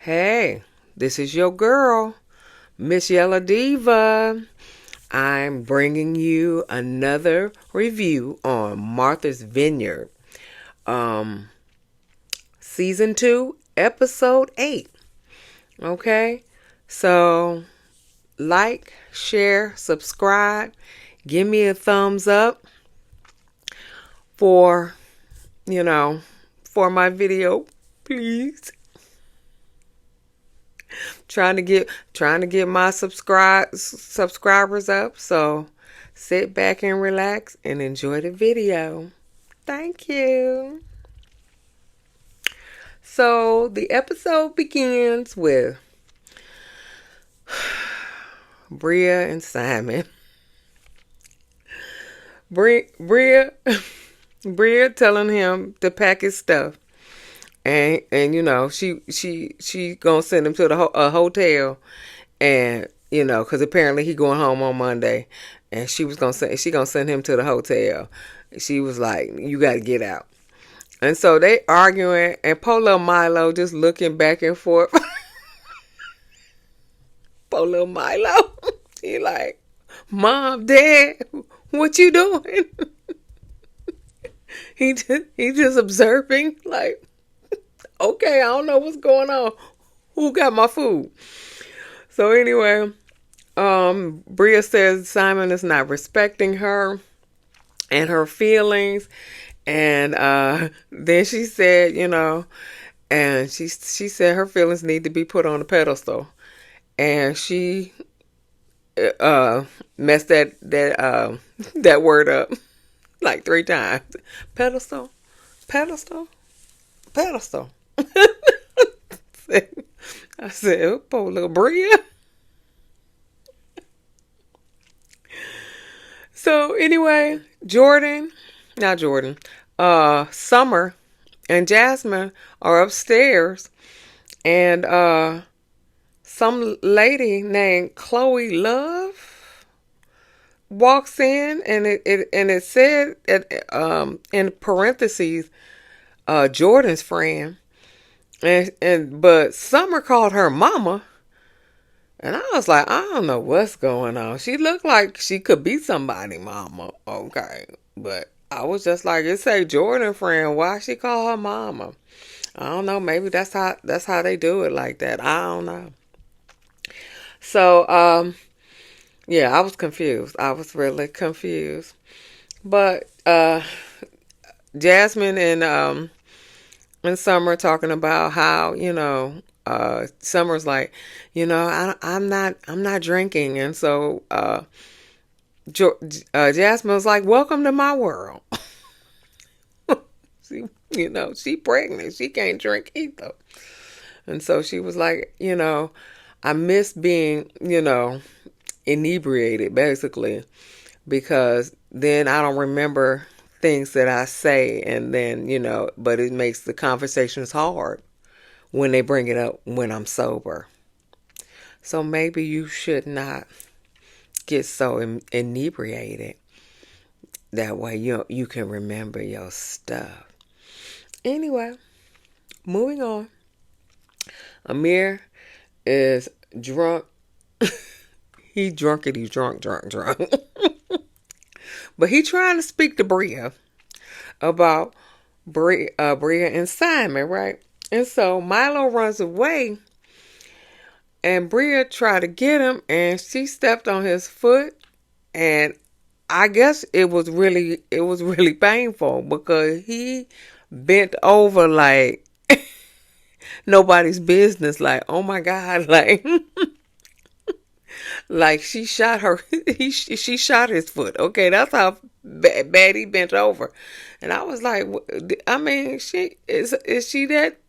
Hey, this is your girl, msyelladiva. I'm bringing you another review on Martha's Vineyard, um, season 2, episode 8. Okay, so like, share, subscribe, give me a thumbs up for for my video, please. Trying to get my subscribers up. So sit back and relax and enjoy the video. Thank you. So the episode begins with Bria and Simon. Bria telling him to pack his stuff. And she gonna send him to the a hotel, and because apparently he going home on Monday, and she gonna send him to the hotel. She was like, "You got to get out." And so they arguing, and poor little Milo just looking back and forth. Poor little Milo, he like, "Mom, Dad, what you doing?" he just observing, like, okay, I don't know what's going on. Who got my food? So anyway, Bria says Simon is not respecting her and her feelings. And then she said, and she said her feelings need to be put on a pedestal. And she messed that word up like 3 times. Pedestal, pedestal, pedestal. I said, oh, poor little Bria. So anyway, Summer and Jasmine are upstairs, and some lady named Chloe Love walks in, and it said in parentheses, Jordan's friend. But Summer called her mama, and I was like, I don't know what's going on. She looked like she could be somebody mama, okay, but I was just like, it say Jordan friend. Why she call her mama? I don't know. Maybe that's how they do it like that. I don't know. So yeah, I was confused. I was really confused. But Jasmine and Summer talking about how, Summer's like, I'm not drinking. And so Jasmine was like, welcome to my world. She pregnant. She can't drink either. And so she was like, I miss being, inebriated, basically, because then I don't remember things that I say, and then, but it makes the conversations hard when they bring it up when I'm sober. So maybe you should not get so inebriated. That way you can remember your stuff. Anyway, moving on. Amir is drunk. He's drunk. But he trying to speak to Bria about Bria and Simon, right? And so Milo runs away, and Bria tried to get him, and she stepped on his foot, and I guess it was really painful because he bent over like nobody's business. Like, oh my God, like like she shot her. She shot his foot. Okay, that's how bad he bent over. And I was like, I mean, she is she that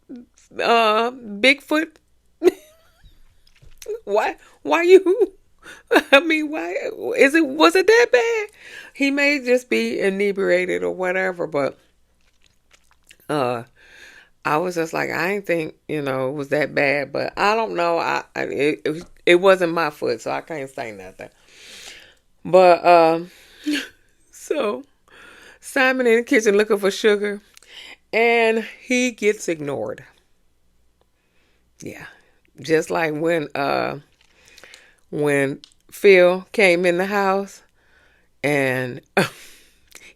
Bigfoot? Why you? I mean, why was it that bad? He may just be inebriated or whatever, but I was just like, I didn't think, it was that bad, but I don't know. It wasn't my foot, so I can't say nothing. But so Simon in the kitchen looking for sugar, and he gets ignored. Yeah, Just like when Phil came in the house and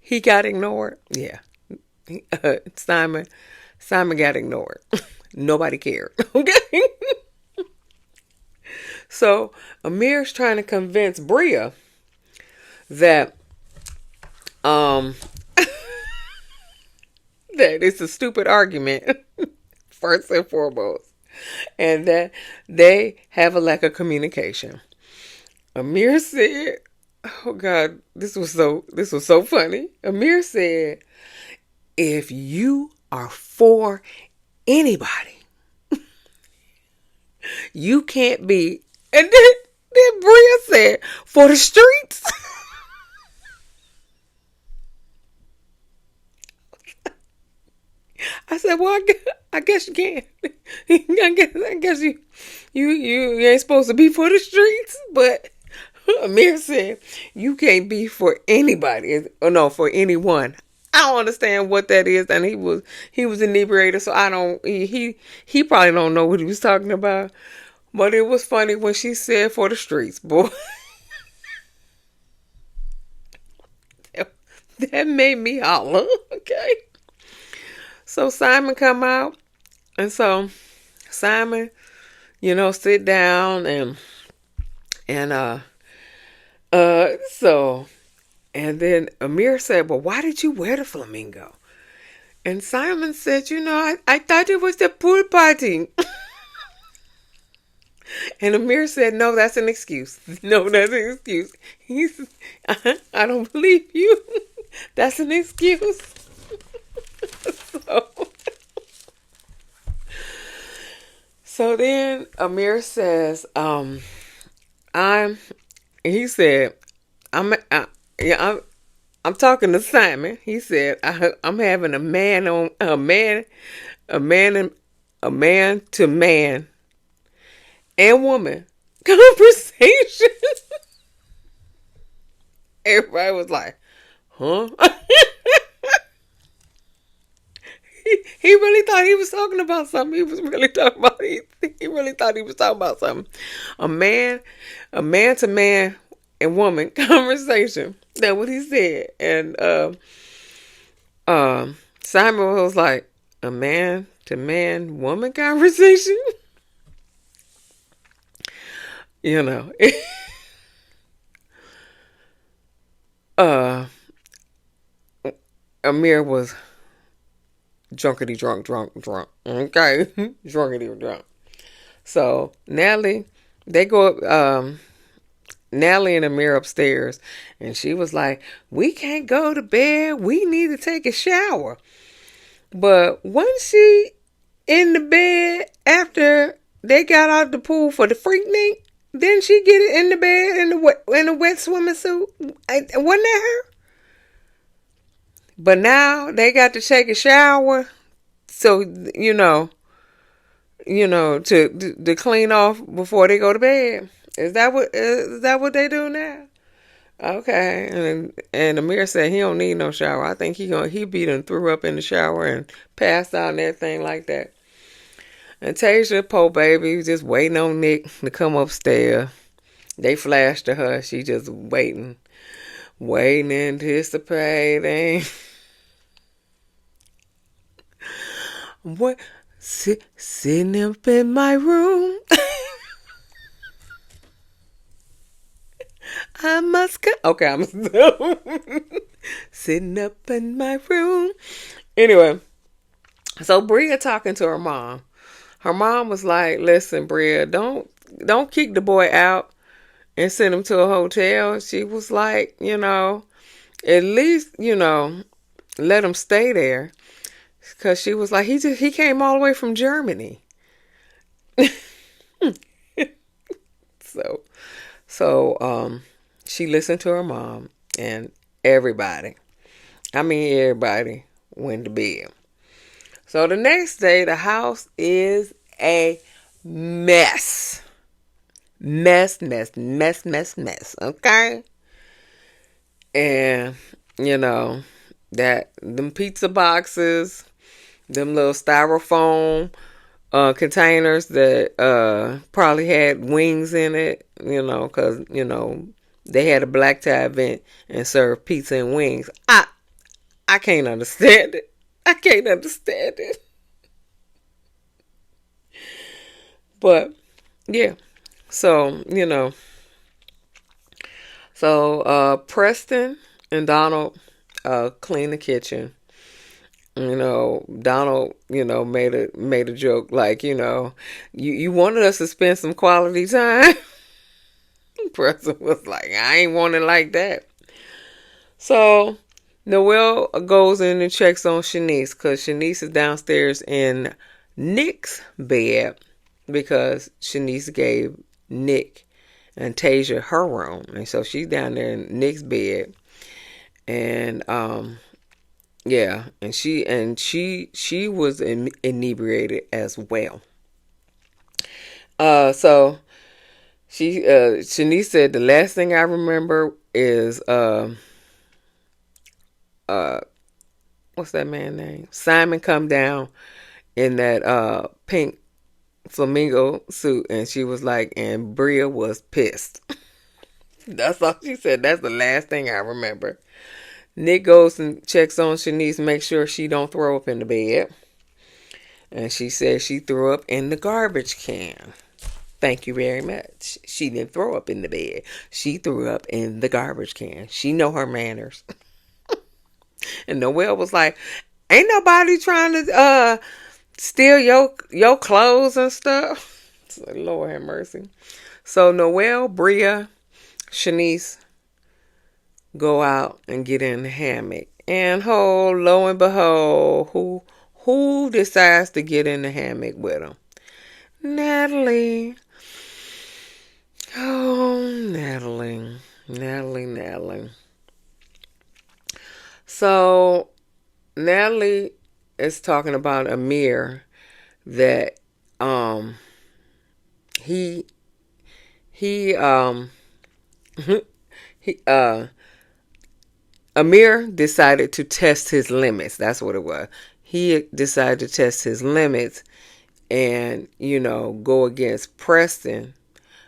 he got ignored. Yeah. Simon got ignored. Nobody cared. Okay. So Amir's trying to convince Bria that um that it's a stupid argument, first and foremost, and that they have a lack of communication. Amir said, "Oh God, this was so funny." Amir said, "If you are for anybody, you can't be." And then Bria said, "For the streets." I said, "Well, I guess you can. I guess you ain't supposed to be for the streets." But Amir said, "You can't be for anybody. Or no, for anyone." I don't understand what that is, and he was inebriated, so I don't. He probably don't know what he was talking about. But it was funny when she said "for the streets," boy. That made me holler. Okay. So Simon come out, and so Simon, sit down and and then Amir said, "Well, why did you wear the flamingo?" And Simon said, I thought it was the pool party." And Amir said, "No, that's an excuse. No, that's an excuse." He's, I don't believe you. That's an excuse. So, so then Amir says, I'm, he said, yeah, I'm talking to Simon. He said, I'm having a man on a man and a man to man and woman conversation. Everybody was like, huh? He really thought he was talking about something. He was really talking about he really thought he was talking about something. A man, a man to man and woman conversation. That's what he said. And Simon was like, a man to man woman conversation. you know. uh Amir was drunkety drunk. Okay. Drunkety drunk. So Natalie, they go up, Natalie and Amir upstairs, and she was like, "We can't go to bed. We need to take a shower." But wasn't she in the bed after they got out of the pool for the Freaknik? Didn't she get it in the bed in the wet swimming suit? Wasn't that her? But now they got to take a shower, so to clean off before they go to bed. Is that what they do now? Okay, and Amir said he don't need no shower. I think he beat and threw up in the shower and passed out and everything like that. And Tasia, poor baby, just waiting on Nick to come upstairs. They flashed to her. She just waiting, anticipating. What? Sitting up in my room. I must go. Okay, I'm sitting up in my room. Anyway, so Bria talking to her mom. Her mom was like, "Listen, Bria, don't kick the boy out and send him to a hotel." She was like, at least, let him stay there. Because she was like, he came all the way from Germany. So, so she listened to her mom, and everybody went to bed. So the next day, the house is a mess. Mess. Okay? And, that them pizza boxes, them little styrofoam containers that probably had wings in it, because, they had a black tie event and served pizza and wings. I can't understand it. I can't understand it. But yeah. So, Preston and Donald cleaned the kitchen. Donald, made a joke like, you wanted us to spend some quality time. Preston was like, I ain't want it like that. So Noelle goes in and checks on Shanice because Shanice is downstairs in Nick's bed because Shanice gave Nick and Tasia her room, and so she's down there in Nick's bed, and yeah, and she was inebriated as well. So Shanice said the last thing I remember is what's that man's name? Simon come down in that pink flamingo suit, and she was like, and Bria was pissed. That's all she said. That's the last thing I remember. Nick goes and checks on Shanice, make sure she don't throw up in the bed. And she said she threw up in the garbage can. Thank you very much. She didn't throw up in the bed. She threw up in the garbage can. She know her manners. And Noelle was like, ain't nobody trying to steal your clothes and stuff. Like, Lord have mercy. So Noelle, Bria, Shanice go out and get in the hammock. And lo and behold, who decides to get in the hammock with them? Natalie. Oh, Natalie. Natalie. So Natalie is talking about Amir, that he he Amir decided to test his limits. That's what it was. He decided to test his limits and, go against Preston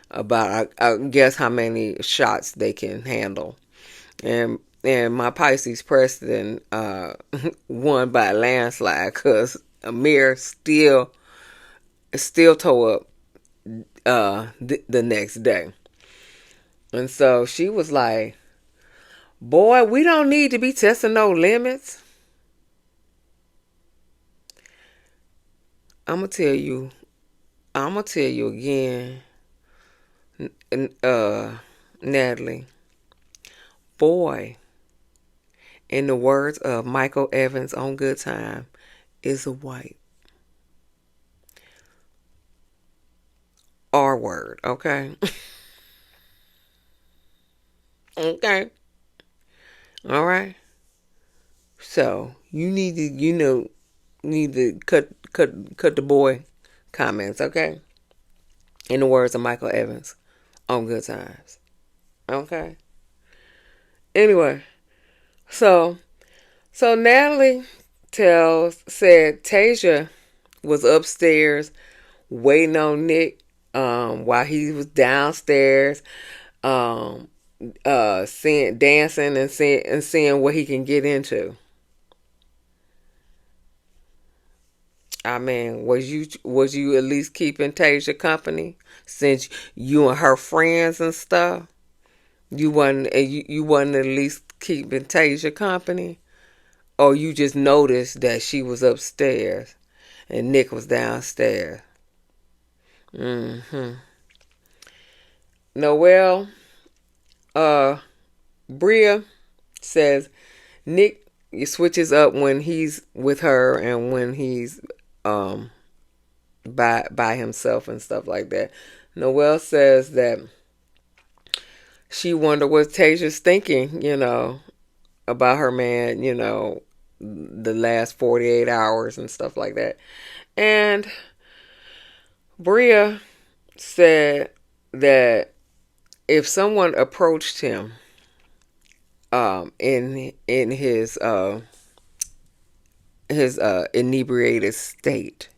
about, I guess, how many shots they can handle. And my Pisces Preston won by a landslide because Amir still tore up the next day. And so she was like, boy, we don't need to be testing no limits. I'm going to tell you again, Natalie. Boy, in the words of Michael Evans on Good Time, is a white. R word, okay? Okay. All right. So you need to cut the boy comments, okay? In the words of Michael Evans on Good Times. Okay. Anyway, so Natalie said Tasia was upstairs waiting on Nick while he was downstairs dancing and seeing what he can get into. I mean, was you at least keeping Tasia company since you and her friends and stuff? You wasn't at least keeping Tasia company, or you just noticed that she was upstairs and Nick was downstairs. Noelle, Bria says Nick switches up when he's with her and when he's by himself and stuff like that. Noelle says that she wondered what Tasia's thinking, about her man, the last 48 hours and stuff like that. And Bria said that if someone approached him in his inebriated state,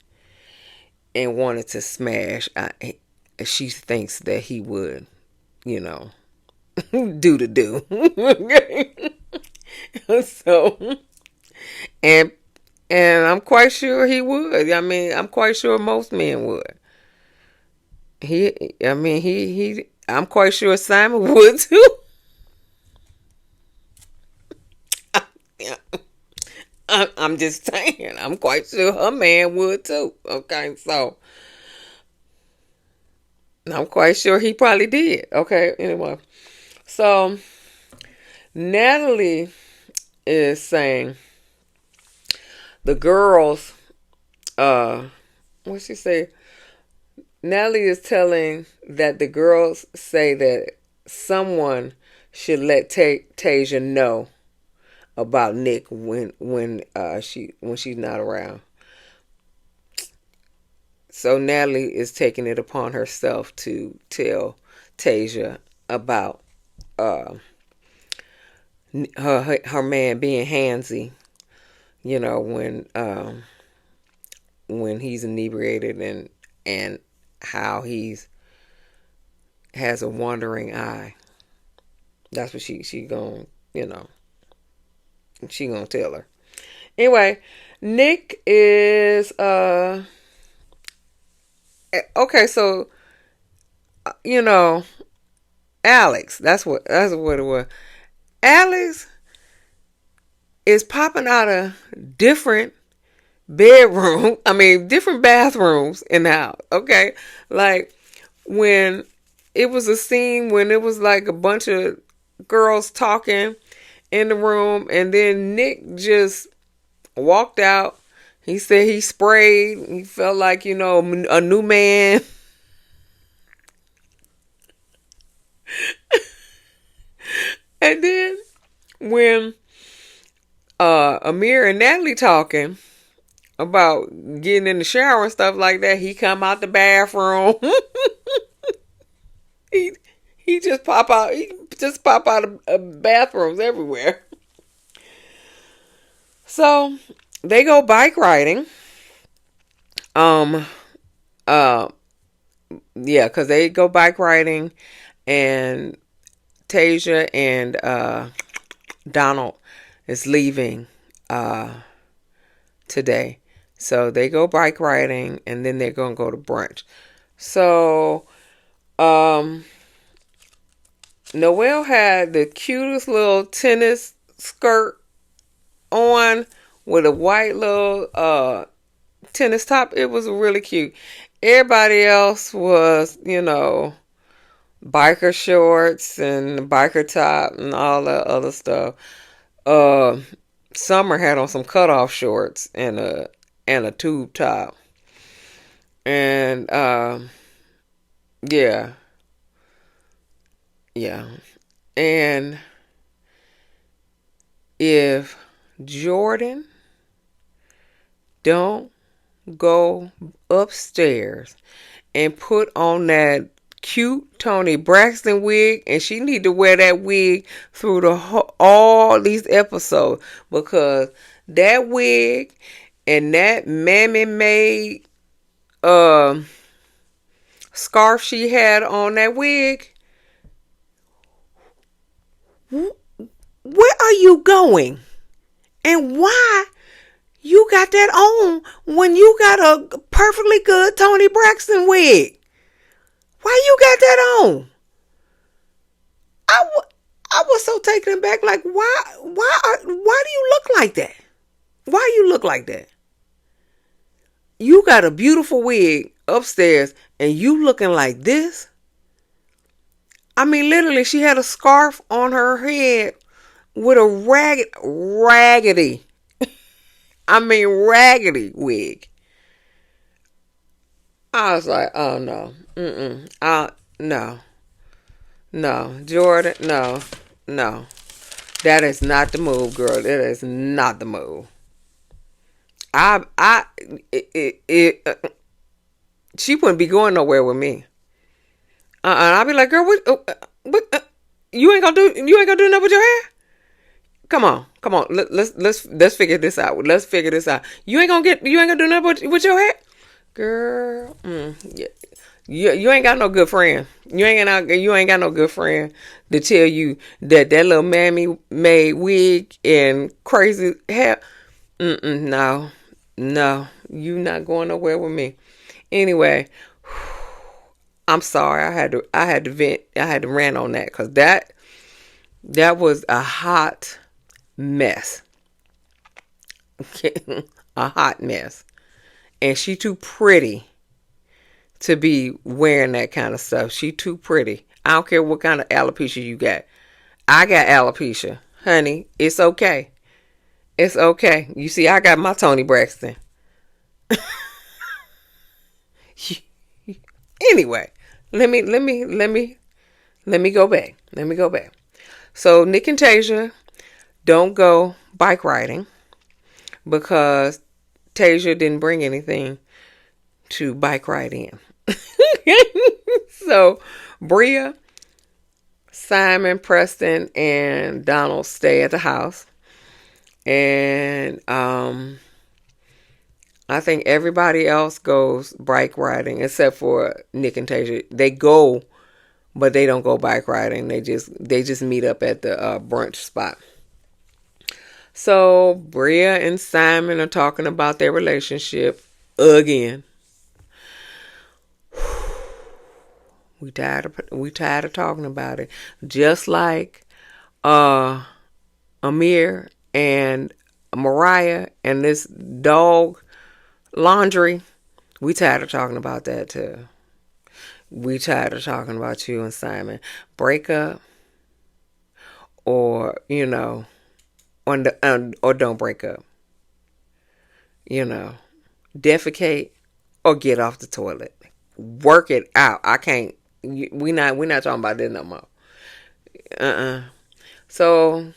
and wanted to smash. She thinks that he would, you know, do the do. Okay. So, and I'm quite sure he would. I mean, I'm quite sure most men would. I'm quite sure Simon would too. Yeah. I'm just saying. I'm quite sure her man would too. Okay, so I'm quite sure he probably did. Okay, anyway. So Natalie is saying the girls, what she say? Natalie is telling that the girls say that someone should let Tasia know about Nick when she's not around. So Natalie is taking it upon herself to tell Tasia about her man being handsy. You know, when he's inebriated and how he's has a wandering eye. That's what she gonna, you know, she gonna tell her. Anyway, Nick is okay. So you know, Alex. That's what it was. Alex is popping out of different different bathrooms in the house. Okay, like when it was a scene when it was like a bunch of girls talking in the room, and then Nick just walked out. He said he sprayed. He felt like, you know, a new man. And then when Amir and Natalie talking about getting in the shower and stuff like that, he come out the bathroom. he just pop out. He just pop out of bathrooms everywhere. So they go bike riding. Yeah, because they go bike riding, and Tasia and Donald is leaving today. So they go bike riding, and then they're going to go to brunch. So Noelle had the cutest little tennis skirt on with a white little tennis top. It was really cute. Everybody else was, you know, biker shorts and biker top and all that other stuff. Summer had on some cutoff shorts and a tube top. And yeah. And if Jordan don't go upstairs and put on that cute Toni Braxton wig, and she need to wear that wig through all these episodes, because that wig and that mammy made scarf she had on that wig. Where are you going? And why you got that on when you got a perfectly good Toni Braxton wig? Why you got that on? I was so taken aback. Like, why do you look like that? Why you look like that? You got a beautiful wig upstairs, and you looking like this? I mean, literally, she had a scarf on her head with a raggedy wig. I was like, oh no, no, Jordan, no, that is not the move, girl. That is not the move. She wouldn't be going nowhere with me. And I'll be like, girl, what? You ain't gonna do nothing with your hair? Come on. Let's figure this out. You ain't gonna do nothing with your hair? Girl, you ain't got no good friend. You ain't got no good friend to tell you that little mammy made wig and crazy hair. No, no, you not going nowhere with me. Anyway, I'm sorry. I had to vent. I had to rant on that because that was a hot mess. A hot mess. And she too pretty to be wearing that kind of stuff. She too pretty. I don't care what kind of alopecia you got. I got alopecia. Honey, it's okay. It's okay. You see, I got my Toni Braxton. Anyway, let me go back. Let me go back. So Nick and Tasia don't go bike riding because Tasia didn't bring anything to bike ride in. So Bria, Simon, Preston, and Donald stay at the house. And I think everybody else goes bike riding except for Nick and Tasia. They go, but they don't go bike riding. They just meet up at the brunch spot. So Bria and Simon are talking about their relationship again. We tired of talking about it. Just like Amir and Mariah and this dog laundry. We tired of talking about that too. We tired of talking about you and Simon. Break up or, or don't break up. Defecate or get off the toilet. Work it out. I can't. We're not talking about this no more. So,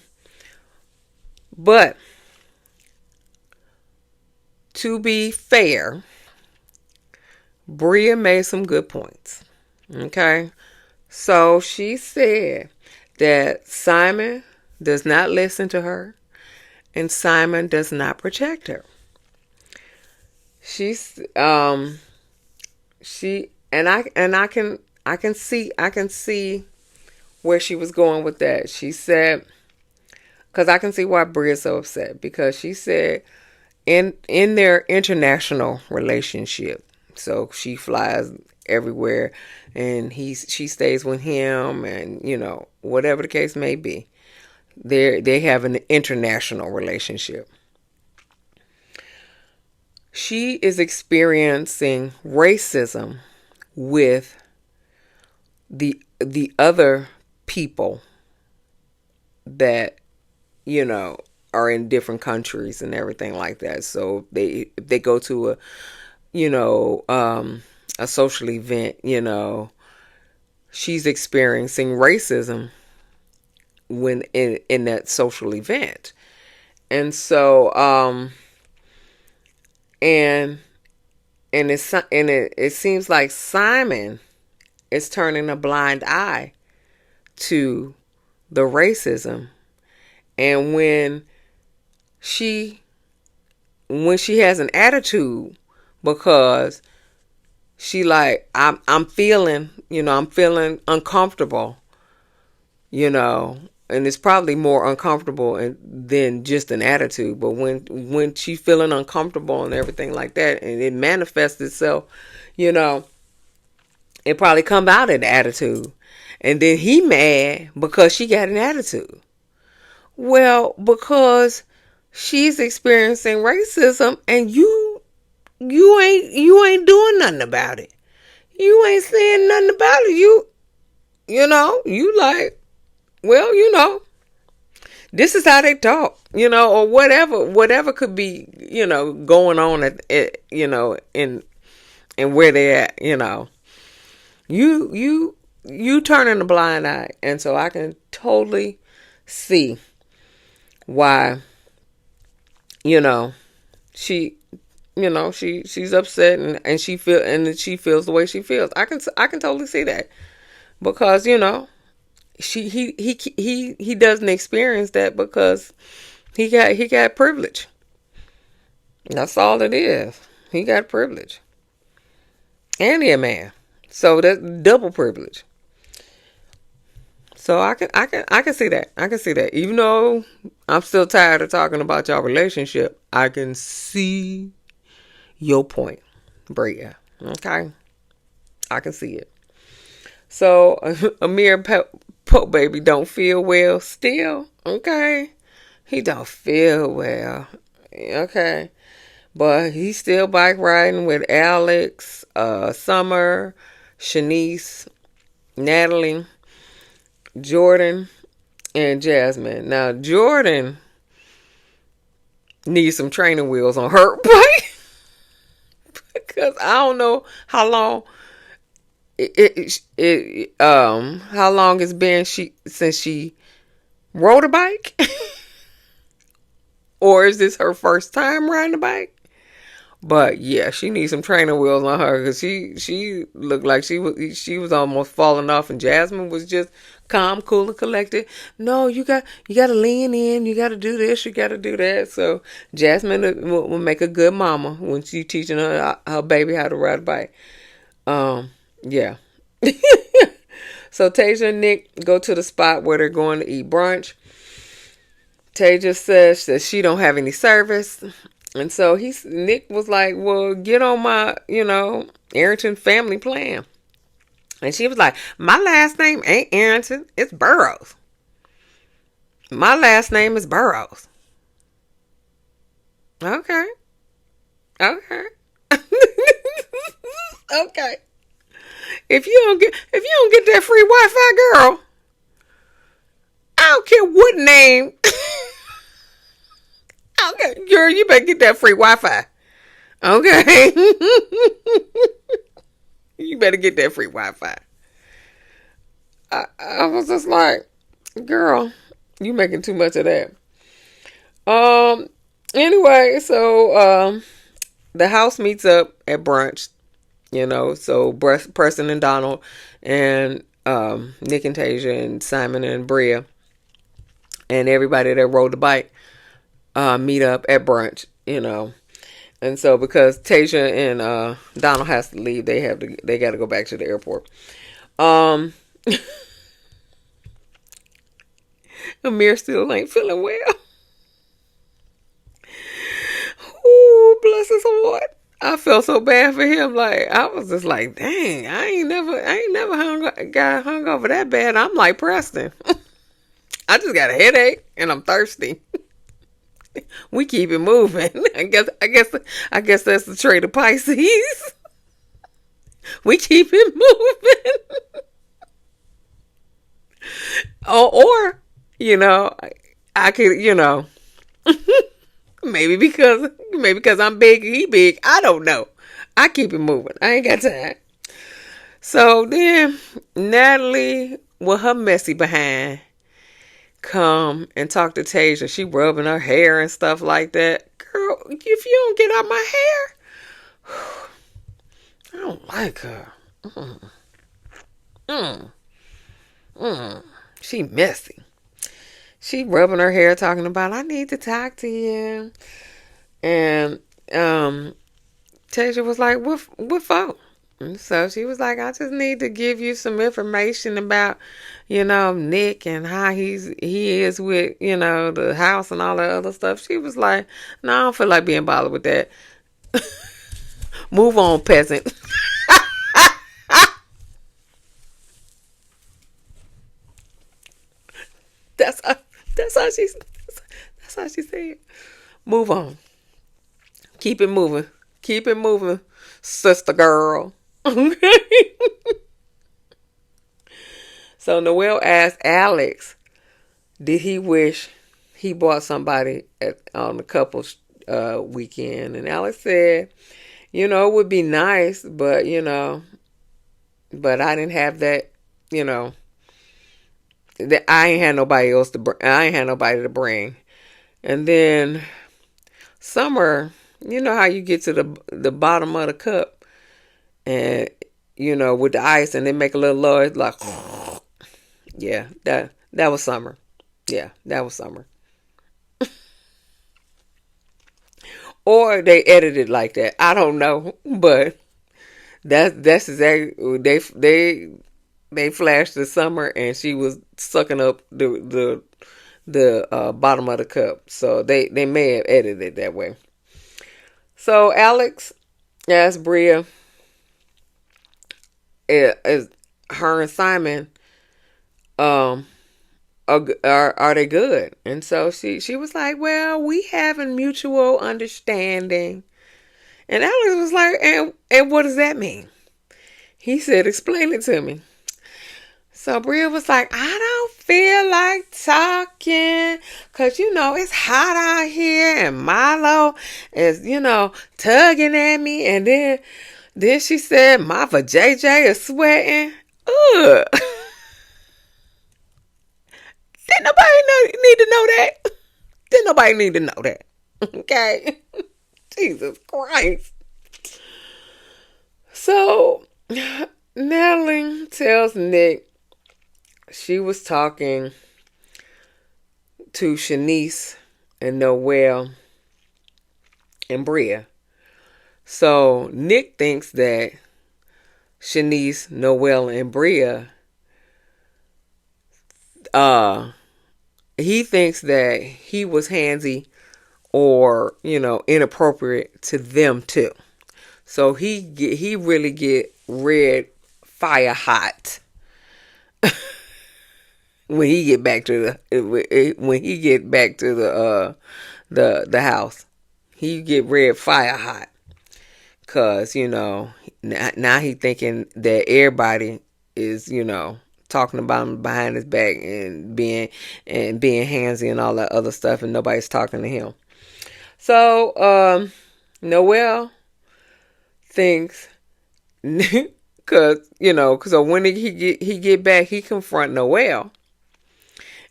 but to be fair, Bria made some good points. Okay, so she said that Simon does not listen to her, and Simon does not protect her. I can see where she was going with that. She said, because I can see why Bria's so upset, because she said in their international relationship, so she flies everywhere and she stays with him, and whatever the case may be, they have an international relationship. She is experiencing racism with the other people that are in different countries and everything like that. So if they go to a social event, she's experiencing racism when in that social event. And so and it seems like Simon is turning a blind eye to the racism. And when she has an attitude because she like, I'm feeling uncomfortable, and it's probably more uncomfortable than just an attitude. But when she's feeling uncomfortable and everything like that, and it manifests itself, it probably come out in attitude. And then he mad because she got an attitude. Well, because she's experiencing racism and you ain't doing nothing about it. You ain't saying nothing about it. You like, well, this is how they talk, or whatever could be, going on at in where they're at, you turning a blind eye. And so I can totally see why, she's upset and she feels the way she feels. I can totally see that because, he doesn't experience that because he got privilege. That's all it is. He got privilege. and he a man. So that's double privilege. So I can see that. I can see that. Even though I'm still tired of talking about your relationship, I can see your point, Bria. Okay, I can see it. So Amir Pope baby don't feel well still. Okay, he don't feel well. Okay, but he's still bike riding with Alex, Summer, Shanice, Natalie, Jordan, and Jasmine. Now Jordan needs some training wheels on her bike because I don't know how long how long it's been since she rode a bike, or is this her first time riding a bike? But yeah, she needs some training wheels on her because she looked like she was almost falling off, and Jasmine was just calm, cool, and collected. No, you got to lean in. You got to do this. You got to do that. So Jasmine will make a good mama when she teaching her baby how to ride a bike. Yeah. So Tasia and Nick go to the spot where they're going to eat brunch. Tasia says that she don't have any service. And so Nick was like, well, get on my, Arrington family plan. And she was like, my last name ain't Arrington, it's Burrows. My last name is Burrows. Okay. Okay. Okay. If you don't get that free Wi-Fi, girl, I don't care what name. Okay, girl, you better get that free Wi-Fi. Okay. You better get that free Wi-Fi. I was just like, girl, you making too much of that. Anyway, so the house meets up at brunch, so Preston and Donald and Nick and Tasia and Simon and Bria and everybody that rode the bike meet up at brunch. And so because Tasia and Donald has to leave, they got to go back to the airport. Amir still ain't feeling well. Ooh, bless his heart. I felt so bad for him. Like, I was just like, dang, I ain't never got hung over that bad. I'm like Preston. I just got a headache and I'm thirsty. We keep it moving. I guess that's the trait of Pisces. We keep it moving. Or I could, maybe because I'm big and he big. I don't know. I keep it moving. I ain't got time. So then Natalie, with her messy behind, come and talk to Tasia. She rubbing her hair and stuff like that. Girl, if you don't get out my hair, I don't like her. She messy. She rubbing her hair, talking about, I need to talk to you. And Tasia was like, what for? And so she was like, I just need to give you some information about, Nick and how he is with, the house and all that other stuff. She was like, no, I don't feel like being bothered with that. Move on, peasant. That's how she said. Move on. Keep it moving. Keep it moving, sister girl. Okay. So Noelle asked Alex, did he wish he bought somebody on the couple's weekend? And Alex said, it would be nice, but but I didn't have that, I ain't had nobody else I ain't had nobody to bring. And then Summer, how you get to the bottom of the cup and with the ice and they make a little noise like yeah, that was Summer. Yeah, that was Summer. Or they edited like that. I don't know, but That's exactly they flashed the summer, and she was sucking up the bottom of the cup. So they may have edited it that way. So Alex asked Bria, is her and Simon um are they good? And so she was like, well, we have a mutual understanding. And Alex was like, and what does that mean? He said, explain it to me. So Bria was like, I don't feel like talking because, it's hot out here and Milo is, tugging at me. And then she said, my vajayjay is sweating. Ugh. Didn't nobody need to know that. Didn't nobody need to know that. Okay? Jesus Christ. So Natalie tells Nick she was talking to Shanice and Noelle and Bria. So Nick thinks that Shanice, Noelle, and Bria, he thinks that he was handsy or, inappropriate to them too. So he really get red fire hot when he get back to the house. He get red fire hot because now he thinking that everybody is talking about him behind his back and being handsy and all that other stuff, and nobody's talking to him. So Noelle thinks, cause so when he get back, he confront Noelle,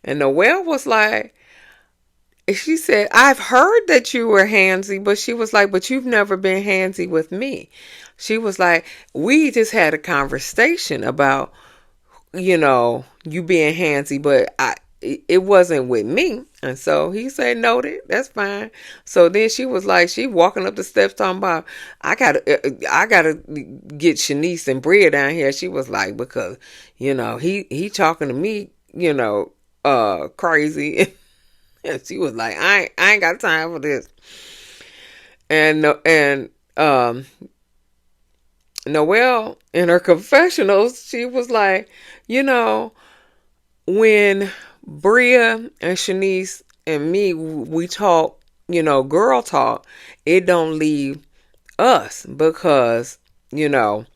and Noelle was like, she said, I've heard that you were handsy, but she was like, but you've never been handsy with me. She was like, we just had a conversation about you being handsy, but it wasn't with me. And so he said, noted, that's fine. So then she was like, she walking up the steps talking about, I gotta get Shanice and Bria down here. She was like, because he talking to me crazy. And she was like, I ain't got time for this. And Noelle, in her confessionals, she was like, when Bria and Shanice and me, we talk, girl talk, it don't leave us because, that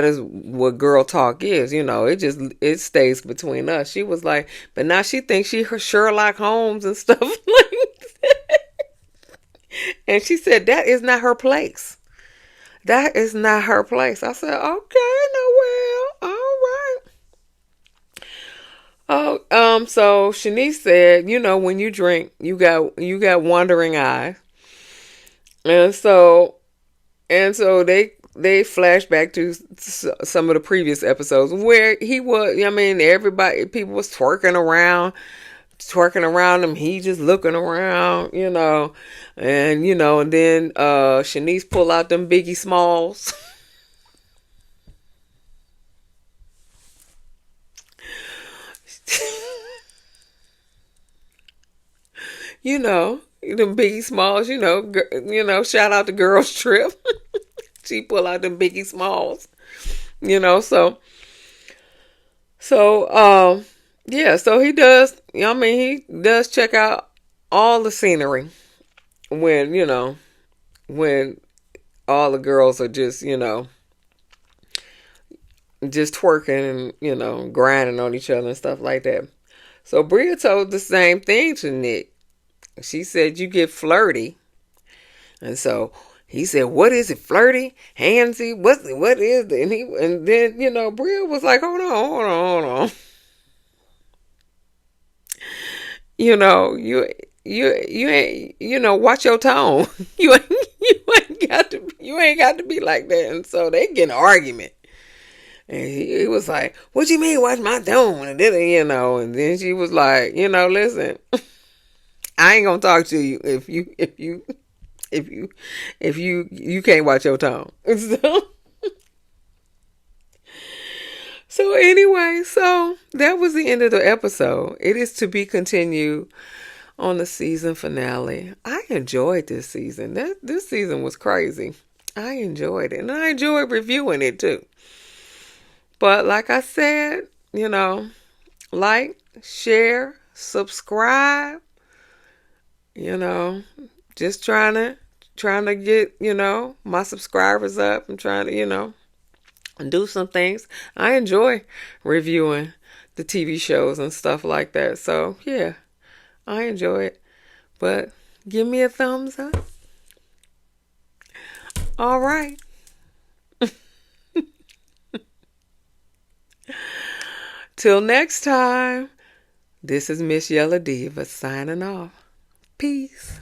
is what girl talk is. It stays between us. She was like, but now she thinks she her Sherlock Holmes and stuff like that. And she said that is not her place. That is not her place. I said, okay, Noelle, all right. Oh, so Shanice said, when you drink, you got wandering eyes, and so they flash back to some of the previous episodes where he was. People was twerking around him. He just looking around, and then Shanice pull out them Biggie Smalls. Them Biggie Smalls, shout out to Girls Trip. She pull out them Biggie Smalls, so yeah, so he does, he does check out all the scenery when all the girls are just, just twerking and, grinding on each other and stuff like that. So Bria told the same thing to Nick. She said, you get flirty. And so he said, what is it? Flirty? Handsy? What is it? And then, Bria was like, hold on. You ain't, watch your tone. You ain't got to be like that. And so they get an argument. And he was like, what you mean watch my tone? And then, and then she was like, listen, I ain't gonna talk to you if you if you can't watch your tongue. So anyway, so that was the end of the episode. It is to be continued on the season finale. I enjoyed this season. This season was crazy. I enjoyed it. And I enjoyed reviewing it too. But like I said, like, share, subscribe, just trying to get, my subscribers up and trying to, do some things. I enjoy reviewing the TV shows and stuff like that. So, yeah, I enjoy it. But give me a thumbs up. All right. Till next time, this is Miss Yella Diva signing off. Peace.